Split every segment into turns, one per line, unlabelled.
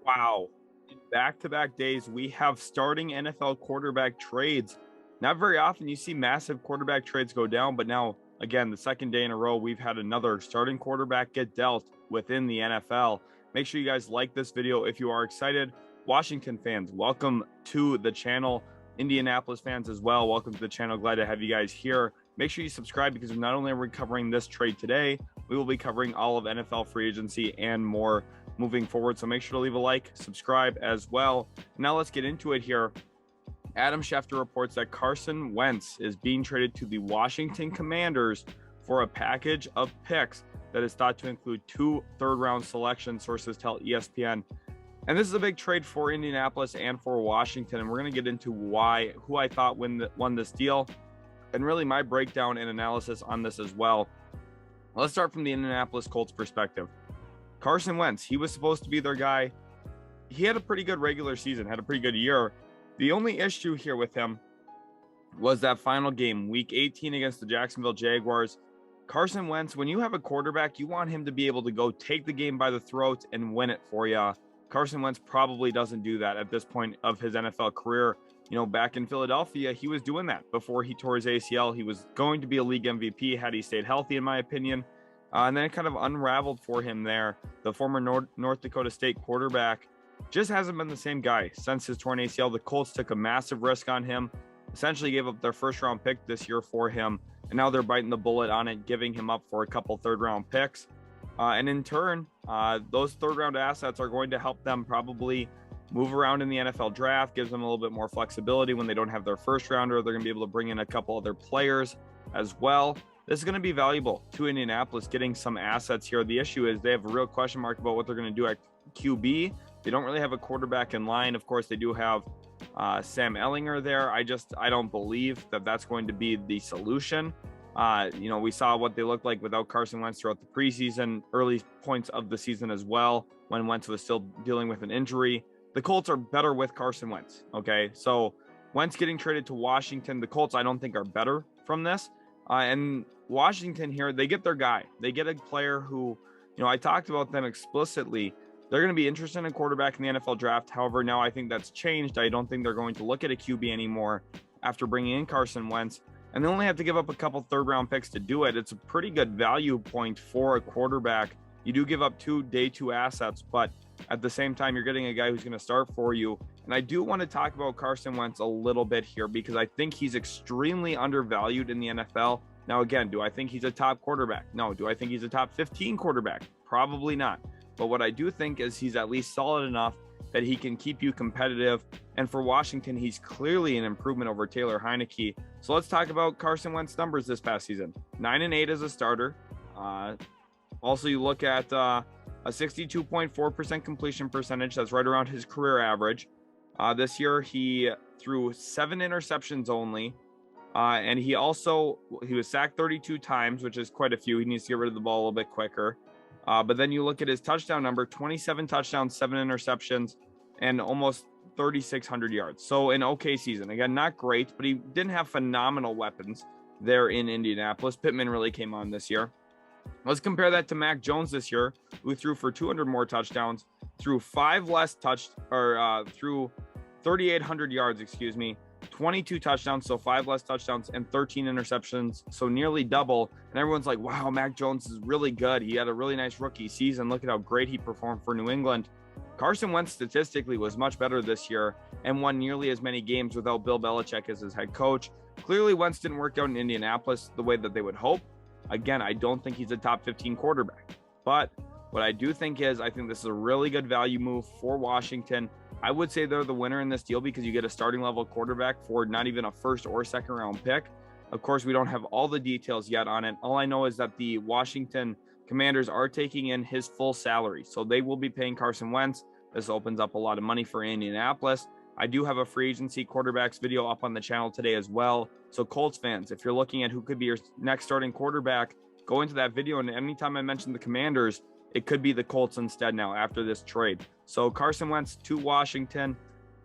Wow. In back-to-back days, we have starting NFL quarterback trades. Not very often you see massive quarterback trades go down, but now, again, the second day in a row, we've had another starting quarterback get dealt within the NFL. Make sure you guys like this video if you are excited. Washington fans, welcome to the channel. Indianapolis fans as well, welcome to the channel. Glad to have you guys here. Make sure you subscribe because not only are we covering this trade today, we will be covering all of NFL free agency and more moving forward. So make sure to leave a like, subscribe as well. Now let's get into it here. Adam Schefter reports that Carson Wentz is being traded to the Washington Commanders for a package of picks that is thought to include 2 third-round selections, sources tell ESPN. And this is a big trade for Indianapolis and for Washington. And we're going to get into who I thought won this deal, and really my breakdown and analysis on this as well. Let's start from the Indianapolis Colts perspective. Carson Wentz, he was supposed to be their guy. He had a pretty good regular season, had a pretty good year. The only issue here with him was that final game, week 18 against the Jacksonville Jaguars. Carson Wentz, when you have a quarterback, you want him to be able to go take the game by the throat and win it for you. Carson Wentz probably doesn't do that at this point of his NFL career. You know, back in Philadelphia, he was doing that before he tore his ACL. He was going to be a league MVP had he stayed healthy, in my opinion. And then it kind of unraveled for him there. The former North Dakota State quarterback just hasn't been the same guy since his torn ACL. The Colts took a massive risk on him, essentially gave up their first-round pick this year for him, and now they're biting the bullet on it, giving him up for a couple third-round picks. And in turn, those third-round assets are going to help them probably move around in the NFL draft, gives them a little bit more flexibility when they don't have their first-rounder. They're going to be able to bring in a couple other players as well. This is going to be valuable to Indianapolis, getting some assets here. The issue is they have a real question mark about what they're going to do at QB. They don't really have a quarterback in line. Of course, they do have Sam Ehlinger there. I don't believe that that's going to be the solution. You know, we saw what they looked like without Carson Wentz throughout the preseason, early points of the season as well, when Wentz was still dealing with an injury. The Colts are better with Carson Wentz, okay? So Wentz getting traded to Washington, the Colts I don't think are better from this. And Washington here, they get their guy. They get a player who, you know, I talked about them explicitly. They're going to be interested in a quarterback in the NFL draft. However, now I think that's changed. I don't think they're going to look at a QB anymore after bringing in Carson Wentz. And they only have to give up a couple third-round picks to do it. It's a pretty good value point for a quarterback. You do give up 2 day 2 assets, but at the same time, you're getting a guy who's going to start for you. And I do want to talk about Carson Wentz a little bit here because I think he's extremely undervalued in the NFL. Now, again, do I think he's a top quarterback? No. Do I think he's a top 15 quarterback? Probably not. But what I do think is he's at least solid enough that he can keep you competitive. And for Washington, he's clearly an improvement over Taylor Heineke. So let's talk about Carson Wentz numbers this past season. 9-8 as a starter. Also, you look at a 62.4% completion percentage. That's right around his career average. This year, he threw 7 interceptions only. And he was sacked 32 times, which is quite a few. He needs to get rid of the ball a little bit quicker. But then you look at his touchdown number, 27 touchdowns, 7 interceptions, and almost 3,600 yards. So an okay season. Again, not great, but he didn't have phenomenal weapons there in Indianapolis. Pittman really came on this year. Let's compare that to Mac Jones this year, who threw for 200 more touchdowns, threw 3,800 yards, 22 touchdowns, so 5 less touchdowns, and 13 interceptions, so nearly double. And everyone's like, wow, Mac Jones is really good. He had a really nice rookie season. Look at how great he performed for New England. Carson Wentz statistically was much better this year and won nearly as many games without Bill Belichick as his head coach. Clearly, Wentz didn't work out in Indianapolis the way that they would hope. Again, I don't think he's a top 15 quarterback. But what I do think is I think this is a really good value move for Washington. I would say they're the winner in this deal because you get a starting level quarterback for not even a first or second round pick. Of course, we don't have all the details yet on it. All I know is that the Washington Commanders are taking in his full salary. So they will be paying Carson Wentz. This opens up a lot of money for Indianapolis. I do have a free agency quarterbacks video up on the channel today as well. So Colts fans, if you're looking at who could be your next starting quarterback, go into that video. And anytime I mention the Commanders, it could be the Colts instead now after this trade. So Carson Wentz to Washington.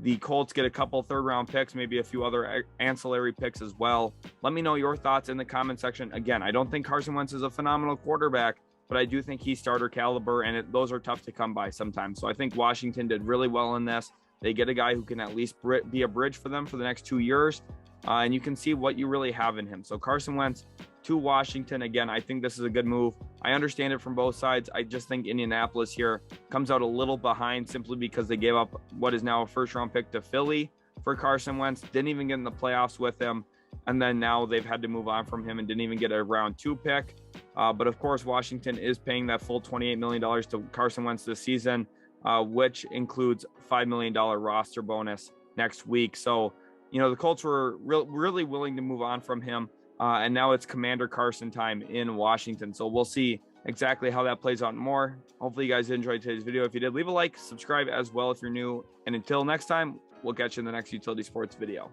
The Colts get a couple third-round picks, maybe a few other ancillary picks as well. Let me know your thoughts in the comment section. Again, I don't think Carson Wentz is a phenomenal quarterback, but I do think he's starter caliber, and those are tough to come by sometimes. So I think Washington did really well in this. They get a guy who can at least be a bridge for them for the next 2 years, and you can see what you really have in him. So Carson Wentz to Washington. Again, I think this is a good move. I understand it from both sides. I just think Indianapolis here comes out a little behind simply because they gave up what is now a first-round pick to Philly for Carson Wentz. Didn't even get in the playoffs with him. And then now they've had to move on from him and didn't even get a round 2 pick. But of course, Washington is paying that full $28 million to Carson Wentz this season, which includes $5 million roster bonus next week. So, you know, the Colts were really willing to move on from him. And now it's Commander Carson time in Washington. So we'll see exactly how that plays out more. Hopefully you guys enjoyed today's video. If you did, leave a like, subscribe as well if you're new. And until next time, we'll catch you in the next Utility Sports video.